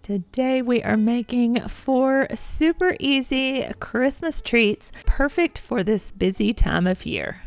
Today we are making 4 super easy Christmas treats, perfect for this busy time of year.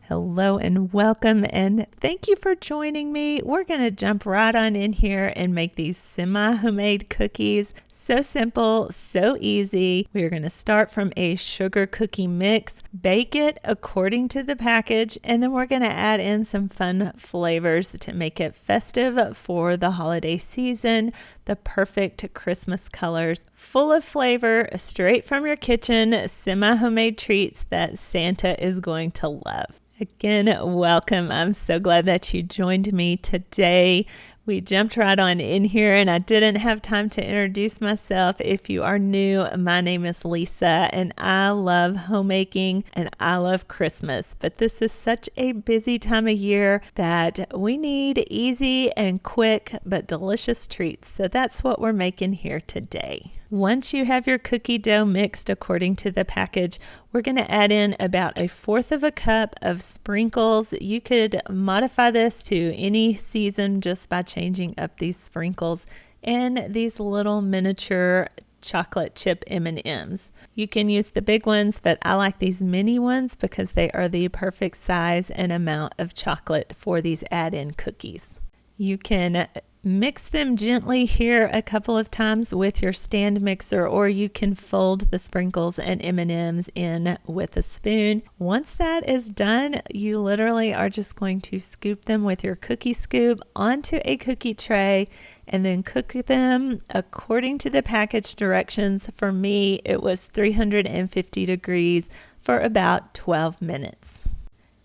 Hello and welcome, and thank you for joining me. We're going to jump right on in here and make these semi-homemade cookies. So simple, so easy. We are going to start from a sugar cookie mix, bake it according to the package, and then we're going to add in some fun flavors to make it festive for the holiday season. The perfect Christmas colors, full of flavor, straight from your kitchen, semi-homemade treats that Santa is going to love. Again, welcome. I'm so glad that you joined me today. We jumped right on in here and I didn't have time to introduce myself. If you are new, my name is Lisa and I love homemaking and I love Christmas. But this is such a busy time of year that we need easy and quick but delicious treats. So that's what we're making here today. Once you have your cookie dough mixed according to the package, we're going to add in about 1/4 cup of sprinkles. You could modify this to any season just by changing up these sprinkles and these little miniature chocolate chip M&Ms. You can use the big ones, but I like these mini ones because they are the perfect size and amount of chocolate for these add-in cookies. You can mix them gently here a couple of times with your stand mixer, or you can fold the sprinkles and M&Ms in with a spoon. Once that is done, you literally are just going to scoop them with your cookie scoop onto a cookie tray and then cook them according to the package directions. For me, it was 350 degrees for about 12 minutes.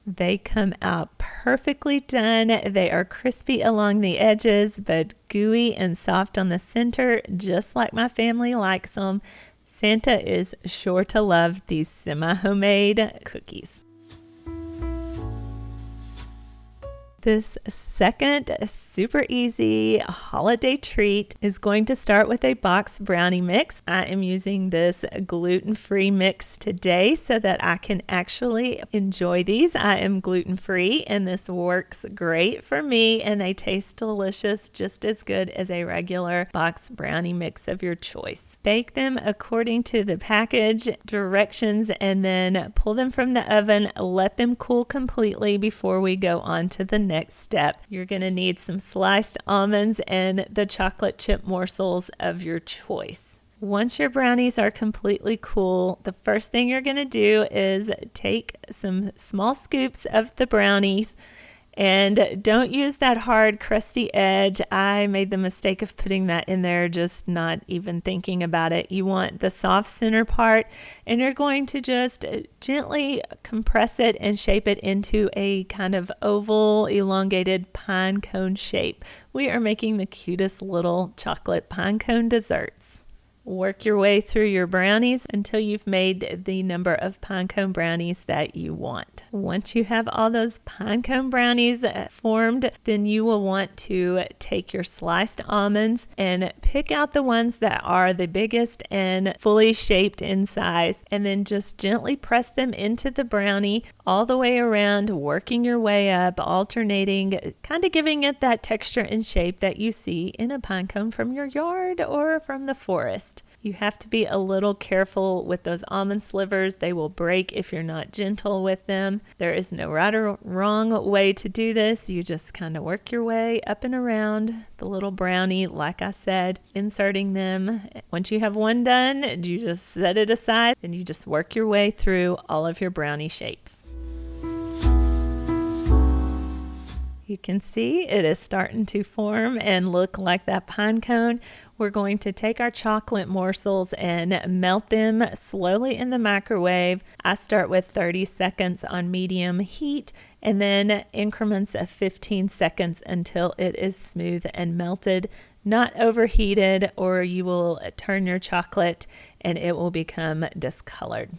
They come out perfectly done. They are crispy along the edges, but gooey and soft on the center, just like my family likes them. Santa is sure to love these semi-homemade cookies. This second super easy holiday treat is going to start with a box brownie mix. I am using this gluten-free mix today so that I can actually enjoy these. I am gluten-free and this works great for me and they taste delicious, just as good as a regular box brownie mix of your choice. Bake them according to the package directions and then pull them from the oven. Let them cool completely before we go on to the next step. You're going to need some sliced almonds and the chocolate chip morsels of your choice. Once your brownies are completely cool, the first thing you're going to do is take some small scoops of the brownies and don't use that hard crusty edge. I made the mistake of putting that in there, just not even thinking about it. You want the soft center part and you're going to just gently compress it and shape it into a kind of oval, elongated pine cone shape. We are making the cutest little chocolate pine cone desserts. Work your way through your brownies until you've made the number of pinecone brownies that you want. Once you have all those pinecone brownies formed, then you will want to take your sliced almonds and pick out the ones that are the biggest and fully shaped in size, and then just gently press them into the brownie all the way around, working your way up, alternating, kind of giving it that texture and shape that you see in a pinecone from your yard or from the forest. You have to be a little careful with those almond slivers. They will break if you're not gentle with them. There is no right or wrong way to do this. You just kind of work your way up and around the little brownie, like I said, inserting them. Once you have one done, you just set it aside and you just work your way through all of your brownie shapes. You can see it is starting to form and look like that pine cone. We're going to take our chocolate morsels and melt them slowly in the microwave. I start with 30 seconds on medium heat and then increments of 15 seconds until it is smooth and melted, not overheated, or you will turn your chocolate and it will become discolored.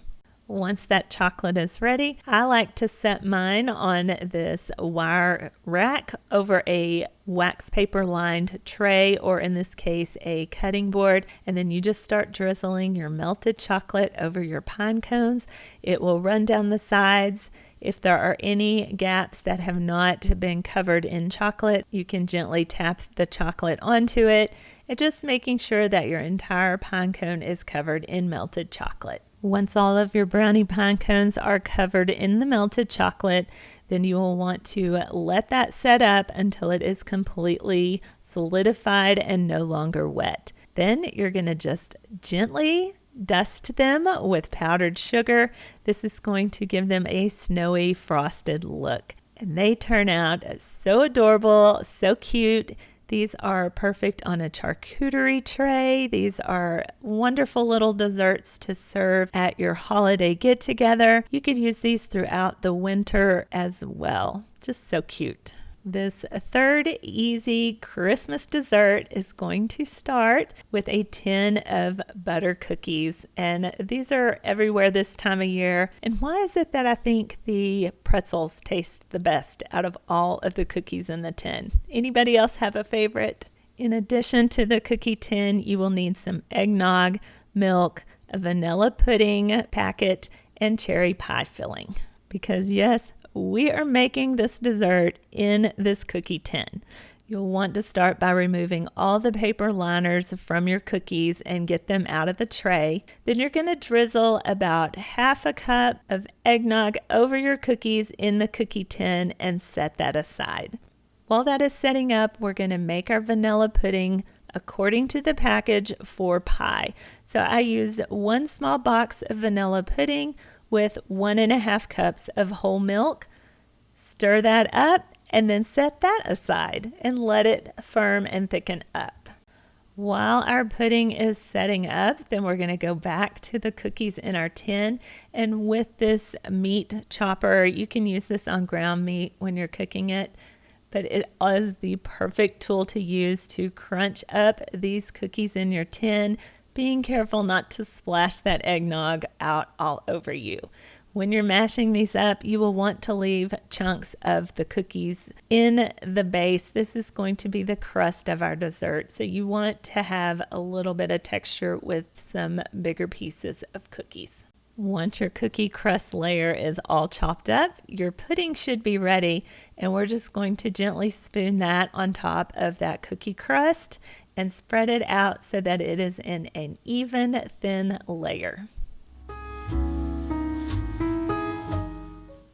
Once that chocolate is ready, I like to set mine on this wire rack over a wax paper lined tray, or in this case a cutting board, and then you just start drizzling your melted chocolate over your pine cones. It will run down the sides. If there are any gaps that have not been covered in chocolate, you can gently tap the chocolate onto it, and just making sure that your entire pine cone is covered in melted chocolate. Once all of your brownie pine cones are covered in the melted chocolate, then you will want to let that set up until it is completely solidified and no longer wet. Then you're going to just gently dust them with powdered sugar. This is going to give them a snowy frosted look. And they turn out so adorable, so cute. These are perfect on a charcuterie tray. These are wonderful little desserts to serve at your holiday get-together. You could use these throughout the winter as well. Just so cute. This third easy Christmas dessert is going to start with a tin of butter cookies. And these are everywhere this time of year. And why is it that I think the pretzels taste the best out of all of the cookies in the tin? Anybody else have a favorite? In addition to the cookie tin, you will need some eggnog, milk, a vanilla pudding packet, and cherry pie filling. Because yes, we are making this dessert in this cookie tin. You'll want to start by removing all the paper liners from your cookies and get them out of the tray. Then you're going to drizzle about half a cup of eggnog over your cookies in the cookie tin and set that aside. While that is setting up, we're going to make our vanilla pudding according to the package for pie. So I used 1 small box of vanilla pudding with 1.5 cups of whole milk. Stir that up and then set that aside and let it firm and thicken up. While our pudding is setting up, then we're going to go back to the cookies in our tin, and with this meat chopper, you can use this on ground meat when you're cooking it, but it is the perfect tool to use to crunch up these cookies in your tin, being careful not to splash that eggnog out all over you. When you're mashing these up, you will want to leave chunks of the cookies in the base. This is going to be the crust of our dessert, so you want to have a little bit of texture with some bigger pieces of cookies. Once your cookie crust layer is all chopped up, your pudding should be ready, and we're just going to gently spoon that on top of that cookie crust and spread it out so that it is in an even, thin layer.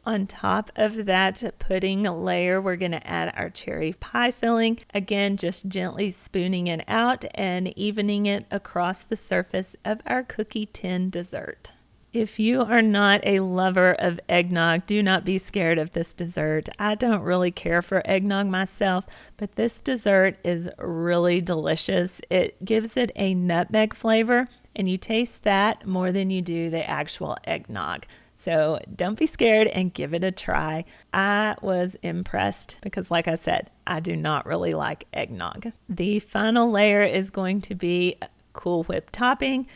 On top of that pudding layer, we're going to add our cherry pie filling. Again, just gently spooning it out and evening it across the surface of our cookie tin dessert. If you are not a lover of eggnog, do not be scared of this dessert. I don't really care for eggnog myself, but this dessert is really delicious. It gives it a nutmeg flavor, and you taste that more than you do the actual eggnog. So don't be scared and give it a try. I was impressed because, like I said, I do not really like eggnog. The final layer is going to be Cool Whip topping.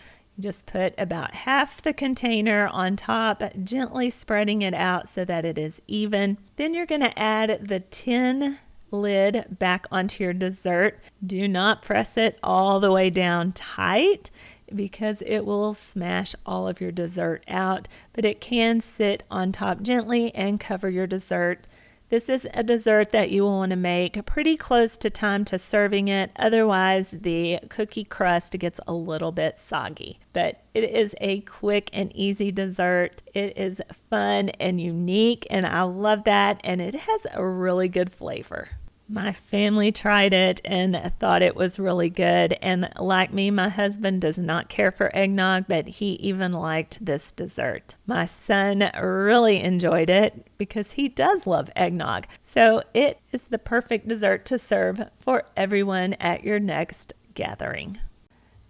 Just put about half the container on top, gently spreading it out so that it is even. Then you're going to add the tin lid back onto your dessert. Do not press it all the way down tight, because it will smash all of your dessert out, but it can sit on top gently and cover your dessert. This is a dessert that you will want to make pretty close to time to serving it. Otherwise, the cookie crust gets a little bit soggy. But it is a quick and easy dessert. It is fun and unique, and I love that, and it has a really good flavor. My family tried it and thought it was really good. And like me, my husband does not care for eggnog, but he even liked this dessert. My son really enjoyed it because he does love eggnog. So it is the perfect dessert to serve for everyone at your next gathering.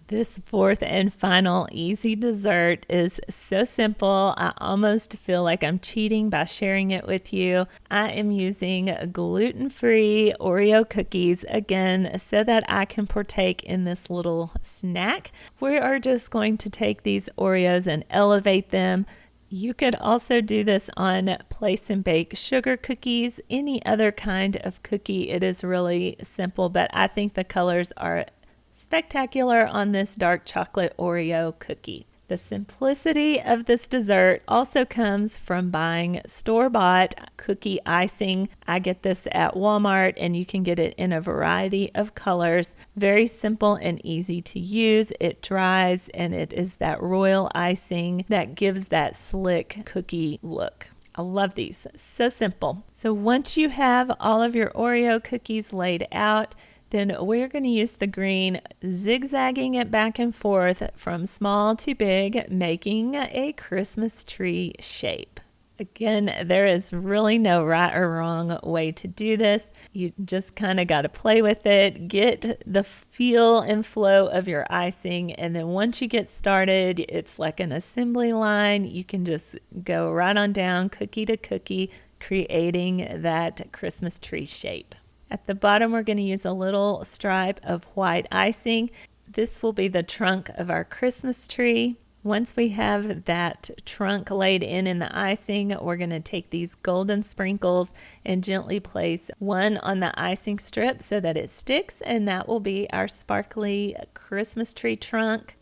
This fourth and final easy dessert is so simple, I almost feel like I'm cheating by sharing it with you. I am using gluten-free Oreo cookies again so that I can partake in this little snack. We are just going to take these Oreos and elevate them, You could also do this on place and bake sugar cookies, any other kind of cookie. It is really simple, but I think the colors are spectacular on this dark chocolate Oreo cookie. The simplicity of this dessert also comes from buying store-bought cookie icing. I get this at Walmart, and you can get it in a variety of colors. Very simple and easy to use. It dries, and it is that royal icing that gives that slick cookie look. I love these. So simple. So once you have all of your Oreo cookies laid out, then we're going to use the green, zigzagging it back and forth from small to big, making a Christmas tree shape. Again, there is really no right or wrong way to do this. You just kind of got to play with it, get the feel and flow of your icing, and then once you get started, it's like an assembly line. You can just go right on down, cookie to cookie, creating that Christmas tree shape. At the bottom, we're going to use a little stripe of white icing. This will be the trunk of our Christmas tree. Once we have that trunk laid in the icing, we're going to take these golden sprinkles and gently place one on the icing strip so that it sticks, and that will be our sparkly Christmas tree trunk.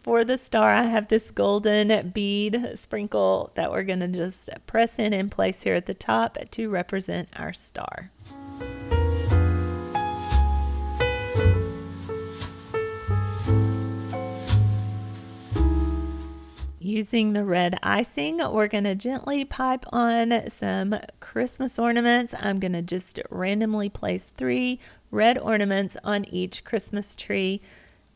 For the star, I have this golden bead sprinkle that we're going to just press in and place here at the top to represent our star. Using the red icing, we're going to gently pipe on some Christmas ornaments. I'm going to just randomly place 3 red ornaments on each Christmas tree.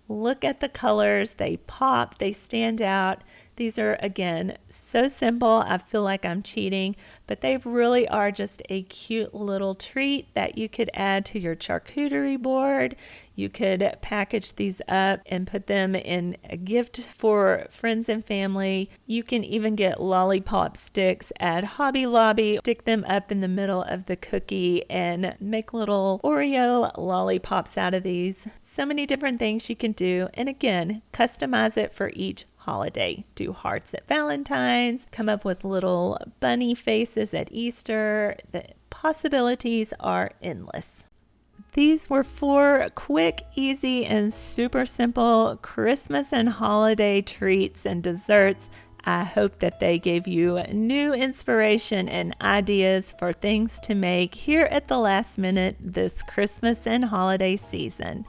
Look at the colors, they pop, they stand out. These are, again, so simple. I feel like I'm cheating, but they really are just a cute little treat that you could add to your charcuterie board. You could package these up and put them in a gift for friends and family. You can even get lollipop sticks at Hobby Lobby, stick them up in the middle of the cookie and make little Oreo lollipops out of these. So many different things you can do. And again, customize it for each holiday. Do hearts at Valentine's, come up with little bunny faces at Easter. The possibilities are endless. These were 4 quick, easy, and super simple Christmas and holiday treats and desserts. I hope that they gave you new inspiration and ideas for things to make here at the last minute this Christmas and holiday season.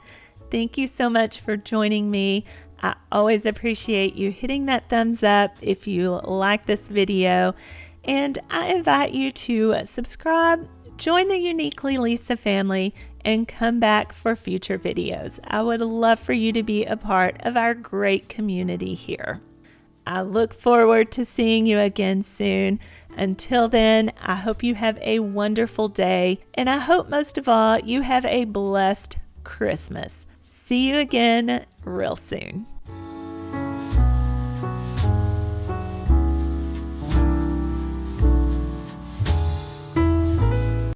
Thank you so much for joining me. I always appreciate you hitting that thumbs up if you like this video, and I invite you to subscribe, join the Uniquely Lisa family, and come back for future videos. I would love for you to be a part of our great community here. I look forward to seeing you again soon. Until then, I hope you have a wonderful day, and I hope most of all you have a blessed Christmas. See you again real soon.